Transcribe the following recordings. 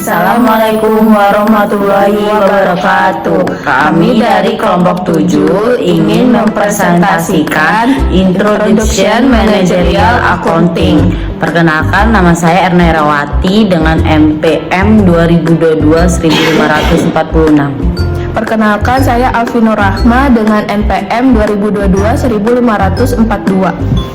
Assalamualaikum warahmatullahi wabarakatuh. Kami dari kelompok 7 ingin mempresentasikan Introduction Managerial Accounting. Perkenalkan, nama saya Erna Herawati dengan MPM 2022-1546. Perkenalkan, saya Alvinur Rahma dengan NPM 2022-1542.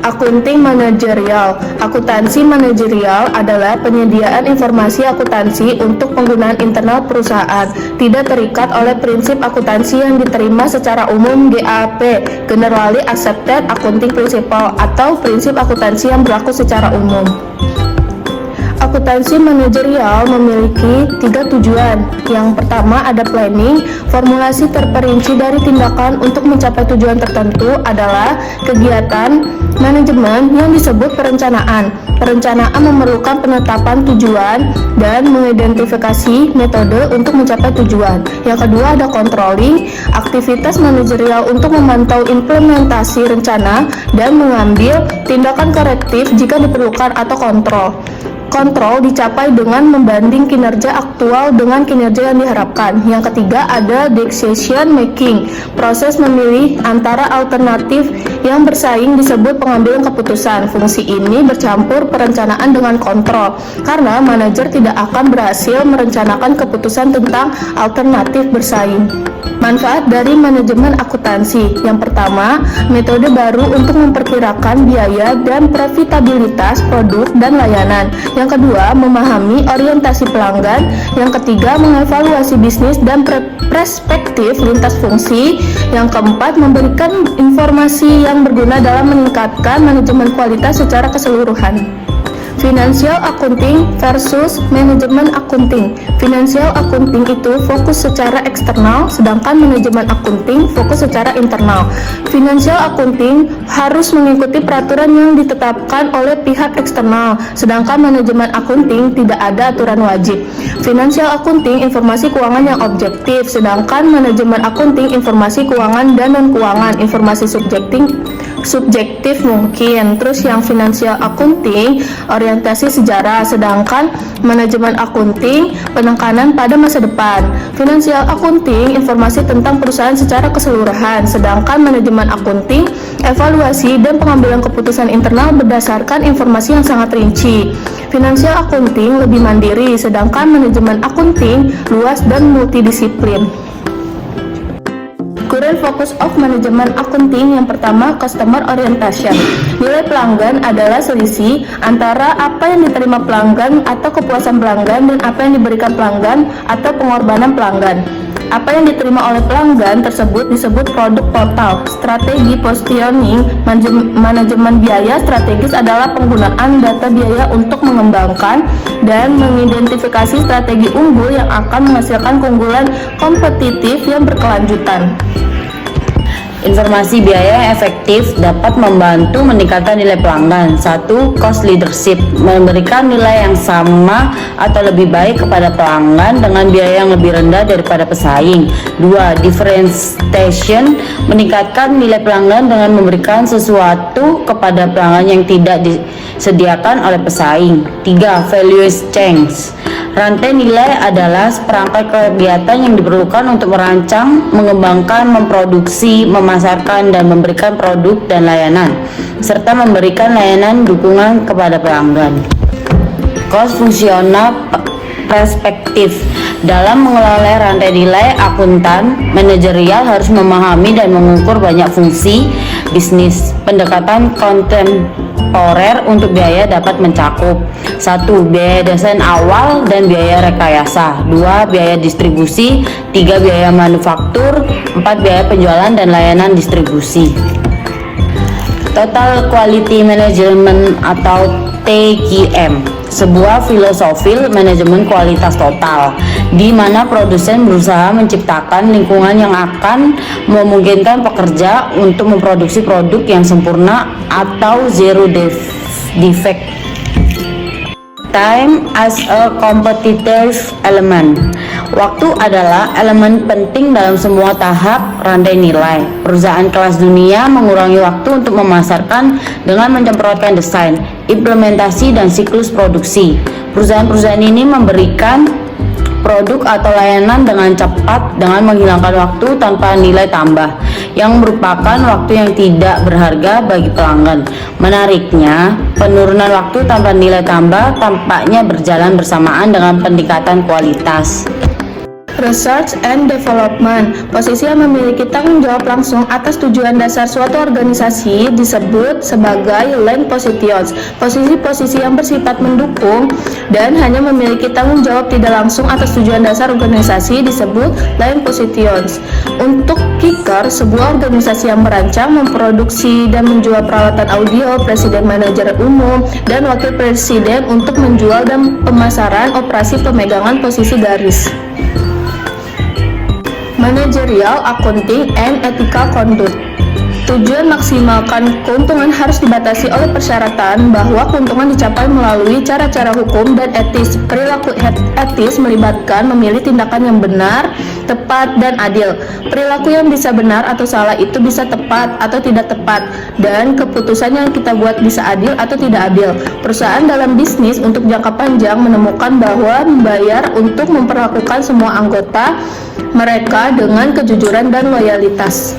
Akunting manajerial. Akuntansi manajerial adalah penyediaan informasi akuntansi untuk penggunaan internal perusahaan, tidak terikat oleh prinsip akuntansi yang diterima secara umum GAP, Generally Accepted Accounting Principle, atau prinsip akuntansi yang berlaku secara umum. Akuntansi manajerial memiliki 3 tujuan. Yang pertama ada planning. Formulasi terperinci dari tindakan untuk mencapai tujuan tertentu adalah kegiatan manajemen yang disebut perencanaan. Perencanaan memerlukan penetapan tujuan dan mengidentifikasi metode untuk mencapai tujuan. Yang kedua ada controlling. Aktivitas manajerial untuk memantau implementasi rencana dan mengambil tindakan korektif jika diperlukan atau kontrol. Kontrol dicapai dengan membanding kinerja aktual dengan kinerja yang diharapkan. Yang ketiga ada decision making. Proses memilih antara alternatif yang bersaing disebut pengambilan keputusan. Fungsi ini bercampur perencanaan dengan kontrol, karena manajer tidak akan berhasil merencanakan keputusan tentang alternatif bersaing. Manfaat dari manajemen akuntansi. Yang pertama, metode baru untuk memperkirakan biaya dan profitabilitas produk dan layanan. Yang kedua, memahami orientasi pelanggan. Yang ketiga, mengevaluasi bisnis dan perspektif lintas fungsi. Yang keempat, memberikan informasi yang berguna dalam meningkatkan manajemen kualitas secara keseluruhan. Financial accounting versus manajemen accounting. Financial accounting itu fokus secara eksternal, sedangkan manajemen accounting fokus secara internal. Financial accounting harus mengikuti peraturan yang ditetapkan oleh pihak eksternal, sedangkan manajemen accounting tidak ada aturan wajib. Financial accounting informasi keuangan yang objektif, sedangkan manajemen accounting informasi keuangan dan non-keuangan, informasi subjektif mungkin. Terus yang financial accounting orientasi sejarah, sedangkan manajemen accounting penekanan pada masa depan. Financial accounting informasi tentang perusahaan secara keseluruhan, sedangkan manajemen accounting evaluasi dan pengambilan keputusan internal berdasarkan informasi yang sangat rinci. Financial accounting lebih mandiri, sedangkan manajemen accounting luas dan multidisiplin. Current focus of manajemen accounting. Yang pertama, customer orientation. Nilai pelanggan adalah selisih antara apa yang diterima pelanggan atau kepuasan pelanggan dan apa yang diberikan pelanggan atau pengorbanan pelanggan. Apa yang diterima oleh pelanggan tersebut disebut produk total. Strategi positioning. Manajemen biaya strategis adalah penggunaan data biaya untuk mengembangkan dan mengidentifikasi strategi unggul yang akan menghasilkan keunggulan kompetitif yang berkelanjutan. Informasi biaya yang efektif dapat membantu meningkatkan nilai pelanggan. 1. Cost leadership, memberikan nilai yang sama atau lebih baik kepada pelanggan dengan biaya yang lebih rendah daripada pesaing. 2. Differentiation, meningkatkan nilai pelanggan dengan memberikan sesuatu kepada pelanggan yang tidak disediakan oleh pesaing. 3. Value exchange, rantai nilai adalah seperangkat kegiatan yang diperlukan untuk merancang, mengembangkan, memproduksi, memasarkan, dan memberikan produk dan layanan, serta memberikan layanan dukungan kepada pelanggan. Cost fungsional perspektif, dalam mengelola rantai nilai, akuntan manajerial harus memahami dan mengukur banyak fungsi bisnis. Pendekatan kontemporer untuk biaya dapat mencakup 1. Biaya desain awal dan biaya rekayasa. 2. Biaya distribusi. 3. Biaya manufaktur. 4. Biaya penjualan dan layanan distribusi. Total Quality Management atau TQM, sebuah filosofi manajemen kualitas total, di mana produsen berusaha menciptakan lingkungan yang akan memungkinkan pekerja untuk memproduksi produk yang sempurna atau zero defect. Time as a competitive element, Waktu adalah elemen penting dalam semua tahap rantai nilai. Perusahaan kelas dunia mengurangi waktu untuk memasarkan dengan menyemprotkan desain, implementasi, dan siklus produksi. Perusahaan-perusahaan ini memberikan produk atau layanan dengan cepat dengan menghilangkan waktu tanpa nilai tambah, yang merupakan waktu yang tidak berharga bagi pelanggan. Menariknya, penurunan waktu tanpa nilai tambah tampaknya berjalan bersamaan dengan peningkatan kualitas. Research and Development, posisi yang memiliki tanggung jawab langsung atas tujuan dasar suatu organisasi disebut sebagai line positions. Posisi-posisi yang bersifat mendukung dan hanya memiliki tanggung jawab tidak langsung atas tujuan dasar organisasi disebut line positions. Untuk kicker, sebuah organisasi yang merancang, memproduksi, dan menjual peralatan audio, presiden, manajer umum, dan wakil presiden untuk menjual dan pemasaran operasi pemegangan posisi garis. Managerial, Accounting, and Ethical Conduct. Tujuan maksimalkan keuntungan harus dibatasi oleh persyaratan bahwa keuntungan dicapai melalui cara-cara hukum dan etis. Perilaku etis melibatkan memilih tindakan yang benar, tepat, dan adil. Perilaku yang bisa benar atau salah itu bisa tepat atau tidak tepat, dan keputusan yang kita buat bisa adil atau tidak adil. Perusahaan dalam bisnis untuk jangka panjang menemukan bahwa membayar untuk memperlakukan semua anggota mereka dengan kejujuran dan loyalitas.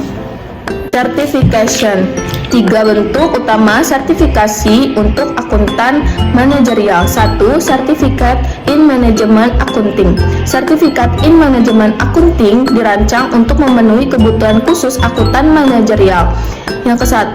Certification. 3 bentuk utama sertifikasi untuk akuntan manajerial. 1. Certificate in Management Accounting. Sertifikat in Management Accounting dirancang untuk memenuhi kebutuhan khusus akuntan manajerial. Yang ke-1,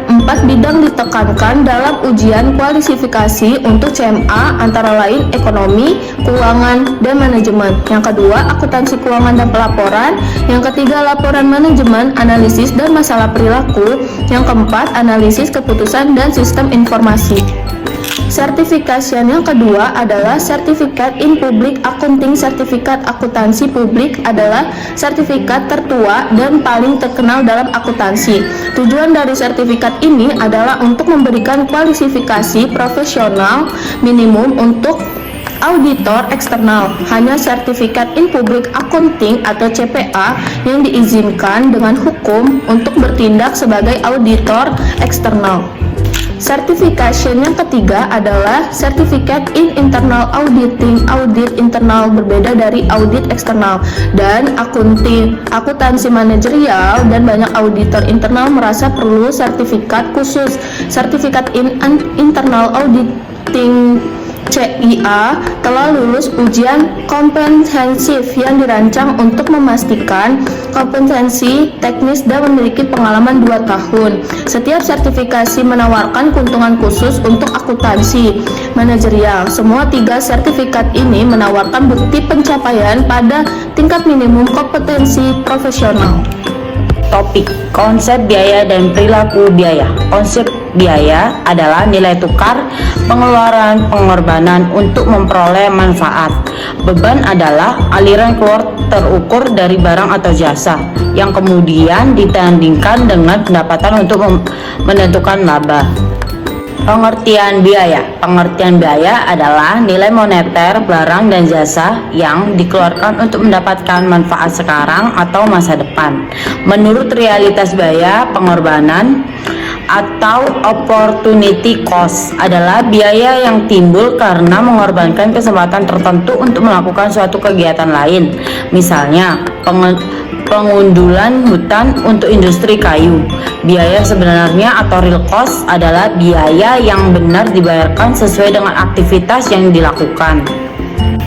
4 bidang ditekankan dalam ujian kualifikasi untuk CMA, antara lain ekonomi, keuangan, dan manajemen. Yang kedua, akuntansi keuangan dan pelaporan. Yang ketiga, laporan manajemen, analisis, dan masalah perilaku. Yang keempat, analisis keputusan dan sistem informasi. Sertifikasi yang kedua adalah Certificate in Public Accounting. Sertifikat akuntansi publik adalah sertifikat tertua dan paling terkenal dalam akuntansi. Tujuan dari sertifikat ini adalah untuk memberikan kualifikasi profesional minimum untuk auditor eksternal. Hanya sertifikat in Public Accounting atau CPA yang diizinkan dengan hukum untuk bertindak sebagai auditor eksternal. Certification yang ketiga adalah Certificate in Internal Auditing. Audit internal berbeda dari audit eksternal, dan akuntansi manajerial dan banyak auditor internal merasa perlu sertifikat khusus. Certificate in Internal Auditing CIA telah lulus ujian komprehensif yang dirancang untuk memastikan kompetensi teknis dan memiliki pengalaman 2 tahun. Setiap sertifikasi menawarkan keuntungan khusus untuk akuntansi manajerial. Semua 3 sertifikat ini menawarkan bukti pencapaian pada tingkat minimum kompetensi profesional. Topik konsep biaya dan perilaku biaya. Konsep biaya adalah nilai tukar, pengeluaran, pengorbanan untuk memperoleh manfaat. Beban adalah aliran keluar terukur dari barang atau jasa yang kemudian ditandingkan dengan pendapatan untuk menentukan laba. Pengertian biaya. Pengertian biaya adalah nilai moneter barang dan jasa yang dikeluarkan untuk mendapatkan manfaat sekarang atau masa depan. Menurut realitas biaya, pengorbanan atau opportunity cost adalah biaya yang timbul karena mengorbankan kesempatan tertentu untuk melakukan suatu kegiatan lain. Misalnya, pengundulan hutan untuk industri kayu. Biaya sebenarnya atau real cost adalah biaya yang benar dibayarkan sesuai dengan aktivitas yang dilakukan.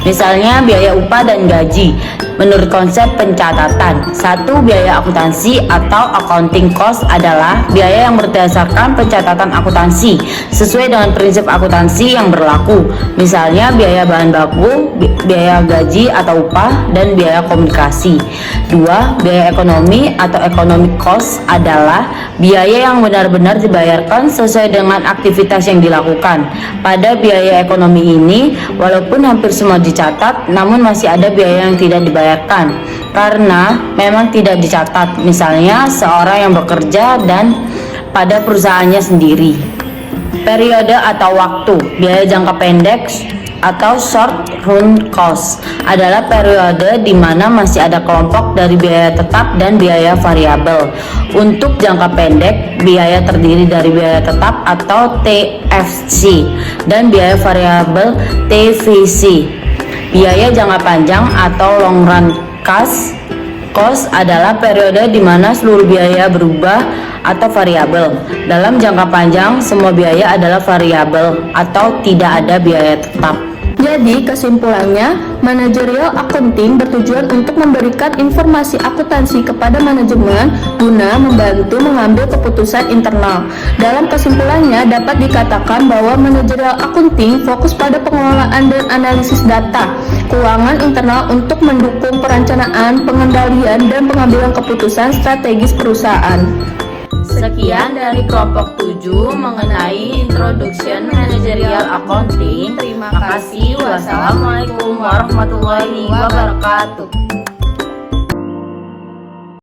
Misalnya biaya upah dan gaji. Menurut konsep pencatatan, 1. Biaya akuntansi atau accounting cost adalah biaya yang berdasarkan pencatatan akuntansi sesuai dengan prinsip akuntansi yang berlaku. Misalnya biaya bahan baku, biaya gaji atau upah, dan biaya komunikasi. 2. Biaya ekonomi atau economic cost adalah biaya yang benar-benar dibayarkan sesuai dengan aktivitas yang dilakukan. Pada biaya ekonomi ini, walaupun hampir semua dicatat, namun masih ada biaya yang tidak dibayarkan karena memang tidak dicatat, misalnya seorang yang bekerja dan pada perusahaannya sendiri. Periode atau waktu. Biaya jangka pendek atau short run cost adalah periode di mana masih ada kelompok dari biaya tetap dan biaya variabel. Untuk jangka pendek, biaya terdiri dari biaya tetap atau TFC dan biaya variabel TVC. Biaya jangka panjang atau long run cost adalah periode di mana seluruh biaya berubah atau variabel. Dalam jangka panjang, semua biaya adalah variabel atau tidak ada biaya tetap. Jadi, kesimpulannya, manajerial accounting bertujuan untuk memberikan informasi akuntansi kepada manajemen guna membantu mengambil keputusan internal. Dalam kesimpulannya, dapat dikatakan bahwa manajerial accounting fokus pada pengelolaan dan analisis data keuangan internal untuk mendukung perencanaan, pengendalian, dan pengambilan keputusan strategis perusahaan. Sekian dari kelompok 7 mengenai Introduction Managerial Accounting. Terima kasih. Wassalamualaikum warahmatullahi wabarakatuh.